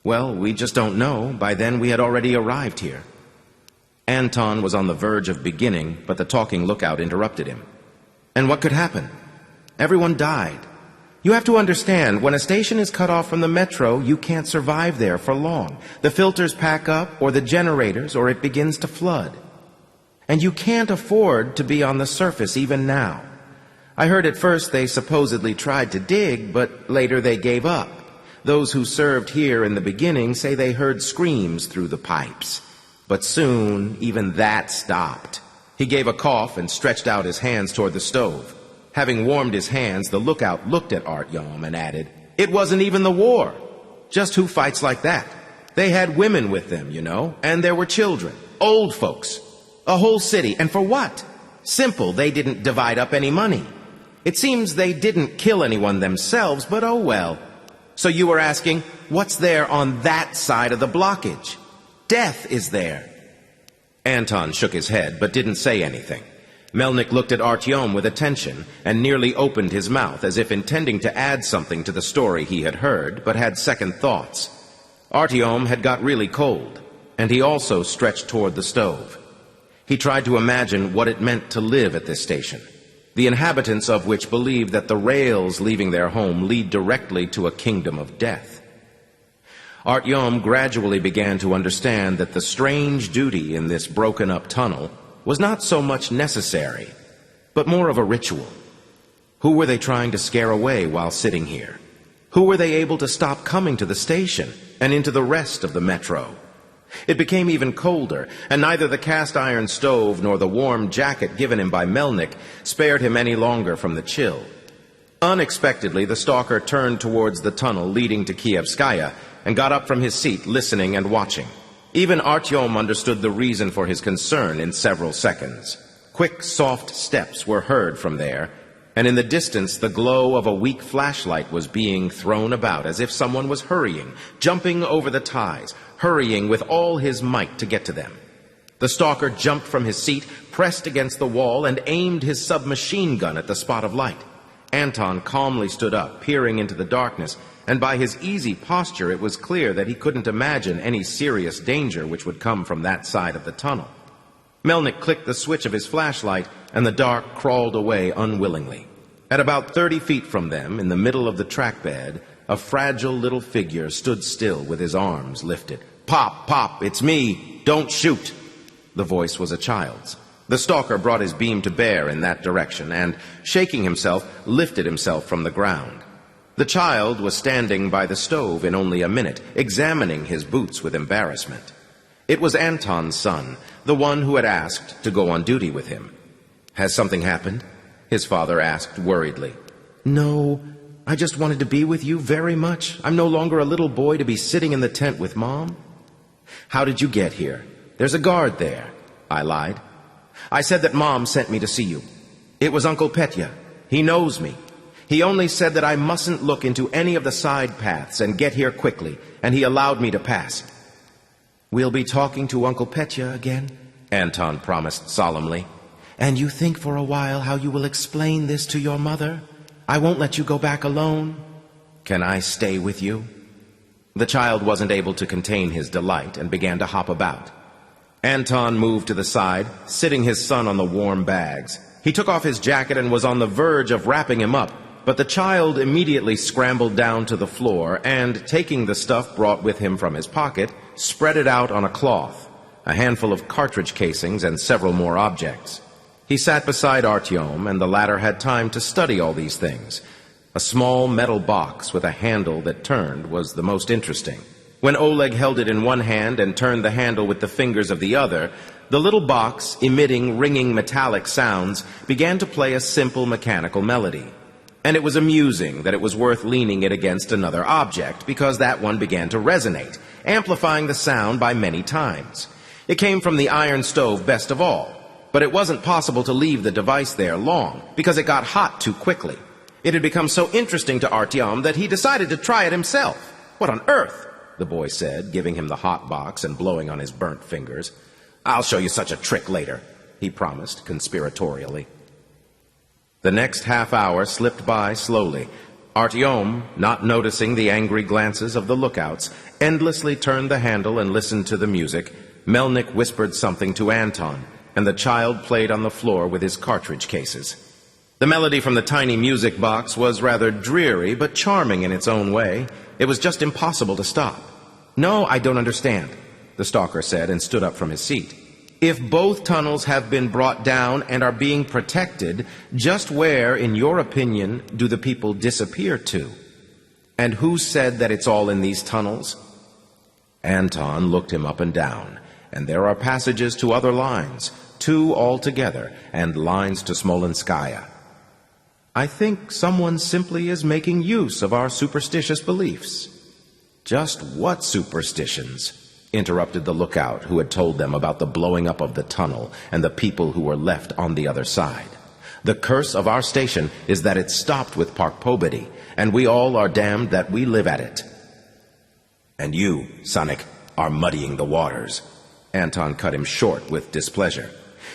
Well, we just don't know. By then we had already arrived here. Anton was on the verge of beginning, but the talking lookout interrupted him. And what could happen? Everyone died. You have to understand, when a station is cut off from the metro, you can't survive there for long. The filters pack up, or the generators, or it begins to flood. And you can't afford to be on the surface even now. I heard at first they supposedly tried to dig, but later they gave up. Those who served here in the beginning say they heard screams through the pipes. But soon, even that stopped. He gave a cough and stretched out his hands toward the stove. Having warmed his hands, the lookout looked at Artyom and added, "It wasn't even the war. Just who fights like that? They had women with them, you know, and there were children, old folks, a whole city, and for what? Simple, they didn't divide up any money. It seems they didn't kill anyone themselves, but oh well. So you were asking, what's there on that side of the blockage? Death is there." Anton shook his head, but didn't say anything. Melnik looked at Artyom with attention and nearly opened his mouth as if intending to add something to the story he had heard, but had second thoughts. Artyom had got really cold, and he also stretched toward the stove. He tried to imagine what it meant to live at this station, the inhabitants of which believed that the rails leaving their home lead directly to a kingdom of death. Artyom gradually began to understand that the strange duty in this broken-up tunnel was not so much necessary, but more of a ritual. Who were they trying to scare away while sitting here? Who were they able to stop coming to the station and into the rest of the metro? It became even colder, and neither the cast-iron stove nor the warm jacket given him by Melnik spared him any longer from the chill. Unexpectedly, the stalker turned towards the tunnel leading to Kievskaya and got up from his seat, listening and watching. Even Artyom understood the reason for his concern in several seconds. Quick, soft steps were heard from there, and in the distance the glow of a weak flashlight was being thrown about as if someone was hurrying, jumping over the ties, hurrying with all his might to get to them. The stalker jumped from his seat, pressed against the wall, and aimed his submachine gun at the spot of light. Anton calmly stood up, peering into the darkness, and by his easy posture it was clear that he couldn't imagine any serious danger which would come from that side of the tunnel. Melnik clicked the switch of his flashlight, and the dark crawled away unwillingly. At about 30 feet from them, in the middle of the trackbed, a fragile little figure stood still with his arms lifted. "Pop, Pop, it's me! Don't shoot!" The voice was a child's. The stalker brought his beam to bear in that direction and, shaking himself, lifted himself from the ground. The child was standing by the stove in only a minute, examining his boots with embarrassment. It was Anton's son, the one who had asked to go on duty with him. "Has something happened?" his father asked worriedly. "No, I just wanted to be with you very much. I'm no longer a little boy to be sitting in the tent with Mom." "How did you get here?" "There's a guard there," I lied. "I said that Mom sent me to see you. It was Uncle Petya. He knows me. He only said that I mustn't look into any of the side paths and get here quickly, and he allowed me to pass." "We'll be talking to Uncle Petya again," Anton promised solemnly. "And you think for a while how you will explain this to your mother? I won't let you go back alone." "Can I stay with you?" The child wasn't able to contain his delight and began to hop about. Anton moved to the side, sitting his son on the warm bags. He took off his jacket and was on the verge of wrapping him up, but the child immediately scrambled down to the floor and, taking the stuff brought with him from his pocket, spread it out on a cloth, a handful of cartridge casings and several more objects. He sat beside Artyom, and the latter had time to study all these things. A small metal box with a handle that turned was the most interesting. When Oleg held it in one hand and turned the handle with the fingers of the other, the little box, emitting ringing metallic sounds, began to play a simple mechanical melody. And it was amusing that it was worth leaning it against another object, because that one began to resonate, amplifying the sound by many times. It came from the iron stove best of all, but it wasn't possible to leave the device there long, because it got hot too quickly. It had become so interesting to Artyom that he decided to try it himself. "What on earth?" the boy said, giving him the hot box and blowing on his burnt fingers. "I'll show you such a trick later," he promised conspiratorially. The next half hour slipped by slowly. Artyom, not noticing the angry glances of the lookouts, endlessly turned the handle and listened to the music. Melnik whispered something to Anton, and the child played on the floor with his cartridge cases. The melody from the tiny music box was rather dreary, but charming in its own way. It was just impossible to stop. "No, I don't understand," the stalker said, and stood up from his seat. "If both tunnels have been brought down and are being protected, just where, in your opinion, do the people disappear to? And who said that it's all in these tunnels?" Anton looked him up and down, and there are passages to other lines, 2 altogether, and lines to Smolenskaya. "I think someone simply is making use of our superstitious beliefs." "Just what superstitions?" interrupted the lookout, who had told them about the blowing up of the tunnel and the people who were left on the other side. "The curse of our station is that it stopped with Park Pobedi, and we all are damned that we live at it." "And you, Sonic, are muddying the waters." Anton cut him short with displeasure.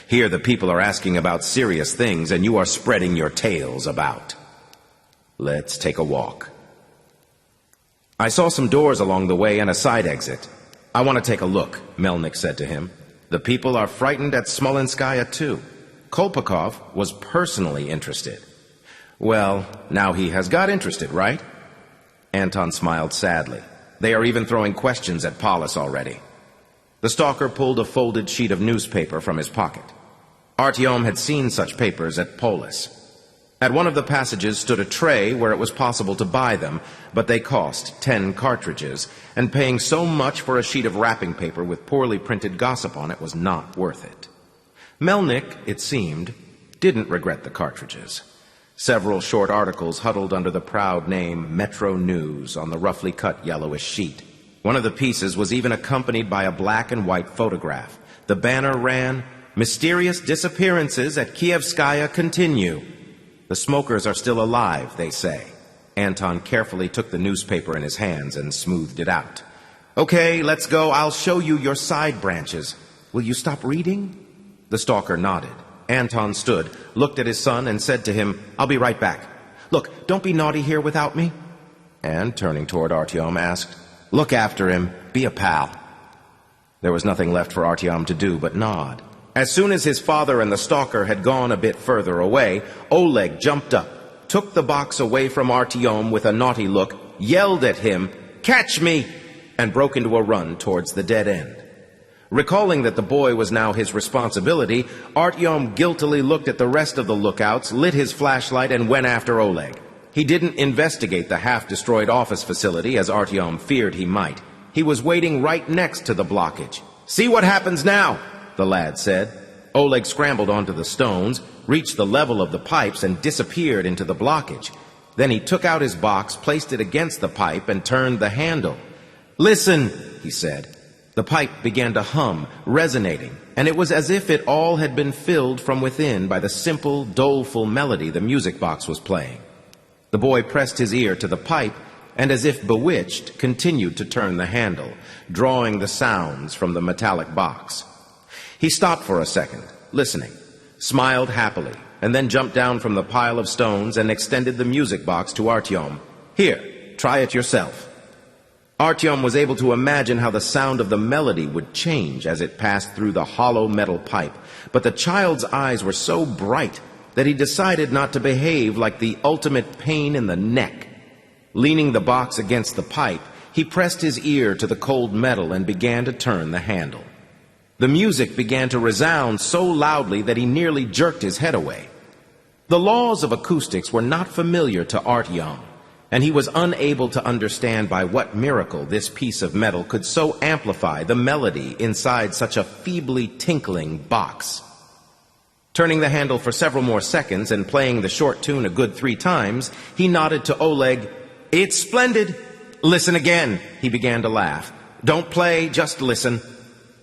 "Here the people are asking about serious things, and you are spreading your tales about. Let's take a walk." "I saw some doors along the way and a side exit. I want to take a look," Melnik said to him. "The people are frightened at Smolenskaya too. Kolpakov was personally interested." "Well, now he has got interested, right?" Anton smiled sadly. "They are even throwing questions at Paulus already." The stalker pulled a folded sheet of newspaper from his pocket. Artyom had seen such papers at Polis. At one of the passages stood a tray where it was possible to buy them, but they cost 10 cartridges, and paying so much for a sheet of wrapping paper with poorly printed gossip on it was not worth it. Melnik, it seemed, didn't regret the cartridges. Several short articles huddled under the proud name Metro News on the roughly cut yellowish sheet. One of the pieces was even accompanied by a black and white photograph. The banner ran, "Mysterious disappearances at Kievskaya continue. The smokers are still alive, they say." Anton carefully took the newspaper in his hands and smoothed it out. "Okay, let's go. I'll show you your side branches. Will you stop reading?" The stalker nodded. Anton stood, looked at his son, and said to him, "I'll be right back. Look, don't be naughty here without me." And, turning toward Artyom, asked, "Look after him. Be a pal." There was nothing left for Artyom to do but nod. As soon as his father and the stalker had gone a bit further away, Oleg jumped up, took the box away from Artyom with a naughty look, yelled at him, "Catch me!" and broke into a run towards the dead end. Recalling that the boy was now his responsibility, Artyom guiltily looked at the rest of the lookouts, lit his flashlight, and went after Oleg. He didn't investigate the half-destroyed office facility as Artyom feared he might. He was waiting right next to the blockage. "See what happens now," the lad said. Oleg scrambled onto the stones, reached the level of the pipes, and disappeared into the blockage. Then he took out his box, placed it against the pipe, and turned the handle. "Listen," he said. The pipe began to hum, resonating, and it was as if it all had been filled from within by the simple, doleful melody the music box was playing. The boy pressed his ear to the pipe, and as if bewitched, continued to turn the handle, drawing the sounds from the metallic box. He stopped for a second, listening, smiled happily, and then jumped down from the pile of stones and extended the music box to Artyom. "Here, try it yourself." Artyom was able to imagine how the sound of the melody would change as it passed through the hollow metal pipe, but the child's eyes were so bright that he decided not to behave like the ultimate pain in the neck. Leaning the box against the pipe, he pressed his ear to the cold metal and began to turn the handle. The music began to resound so loudly that he nearly jerked his head away. The laws of acoustics were not familiar to Artyom, and he was unable to understand by what miracle this piece of metal could so amplify the melody inside such a feebly tinkling box. Turning the handle for several more seconds and playing the short tune a good 3 times, he nodded to Oleg. "It's splendid. Listen again." He began to laugh. "Don't play, just listen."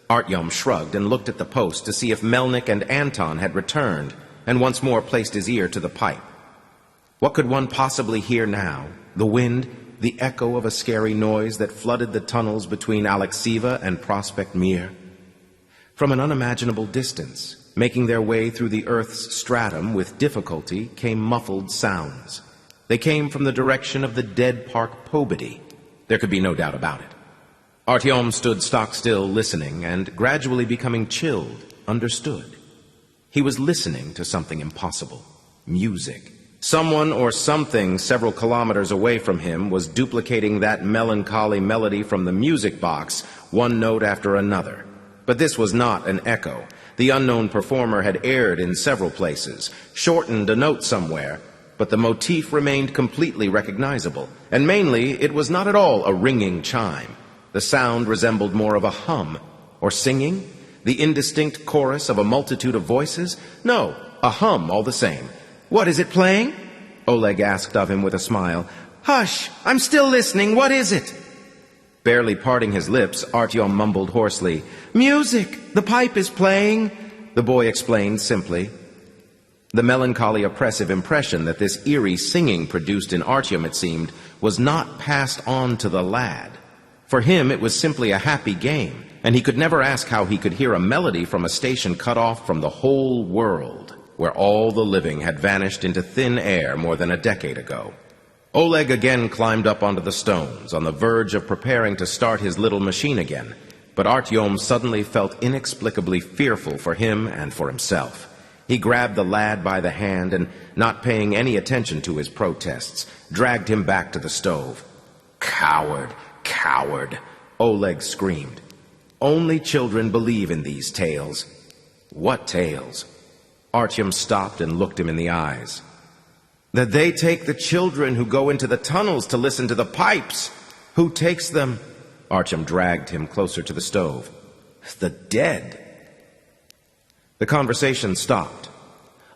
Artyom shrugged and looked at the post to see if Melnik and Anton had returned, and once more placed his ear to the pipe. What could one possibly hear now? The wind, the echo of a scary noise that flooded the tunnels between Alexieva and Prospect Mir? From an unimaginable distance, making their way through the earth's stratum with difficulty, came muffled sounds. They came from the direction of the dead park Pobedy. There could be no doubt about it. Artyom stood stock still, listening, and gradually becoming chilled, understood. He was listening to something impossible. Music. Someone or something several kilometers away from him was duplicating that melancholy melody from the music box, one note after another. But this was not an echo. The unknown performer had erred in several places, shortened a note somewhere, but the motif remained completely recognizable, and mainly it was not at all a ringing chime. The sound resembled more of a hum, or singing, the indistinct chorus of a multitude of voices. No, a hum all the same. "What is it playing?" Oleg asked of him with a smile. "Hush, I'm still listening. What is it?" Barely parting his lips, Artyom mumbled hoarsely, "Music! The pipe is playing," the boy explained simply. The melancholy oppressive impression that this eerie singing produced in Artyom, it seemed, was not passed on to the lad. For him it was simply a happy game, and he could never ask how he could hear a melody from a station cut off from the whole world, where all the living had vanished into thin air more than a decade ago. Oleg again climbed up onto the stones, on the verge of preparing to start his little machine again, but Artyom suddenly felt inexplicably fearful for him and for himself. He grabbed the lad by the hand and, not paying any attention to his protests, dragged him back to the stove. "Coward, coward," Oleg screamed. "Only children believe in these tales." "What tales?" Artyom stopped and looked him in the eyes. "That they take the children who go into the tunnels to listen to the pipes." "Who takes them?" Artyom dragged him closer to the stove. "The dead." The conversation stopped.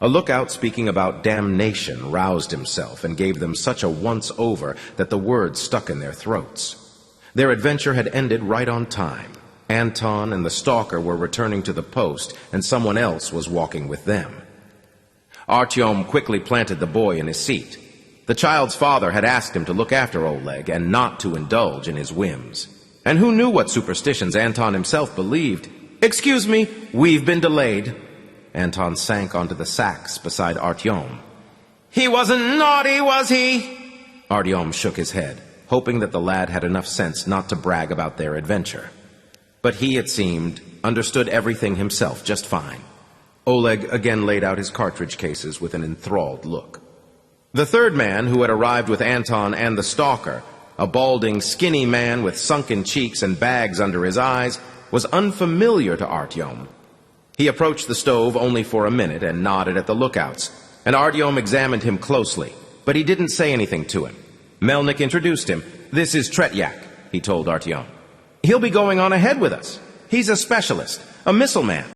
A lookout speaking about damnation roused himself and gave them such a once-over that the words stuck in their throats. Their adventure had ended right on time. Anton and the stalker were returning to the post, and someone else was walking with them. Artyom quickly planted the boy in his seat. The child's father had asked him to look after Oleg and not to indulge in his whims. And who knew what superstitions Anton himself believed? "Excuse me, we've been delayed." Anton sank onto the sacks beside Artyom. "He wasn't naughty, was he?" Artyom shook his head, hoping that the lad had enough sense not to brag about their adventure. But he, it seemed, understood everything himself just fine. Oleg again laid out his cartridge cases with an enthralled look. The third man, who had arrived with Anton and the stalker, a balding, skinny man with sunken cheeks and bags under his eyes, was unfamiliar to Artyom. He approached the stove only for a minute and nodded at the lookouts, and Artyom examined him closely, but he didn't say anything to him. Melnik introduced him. "This is Tretyak," he told Artyom. "He'll be going on ahead with us. He's a specialist, a missile man."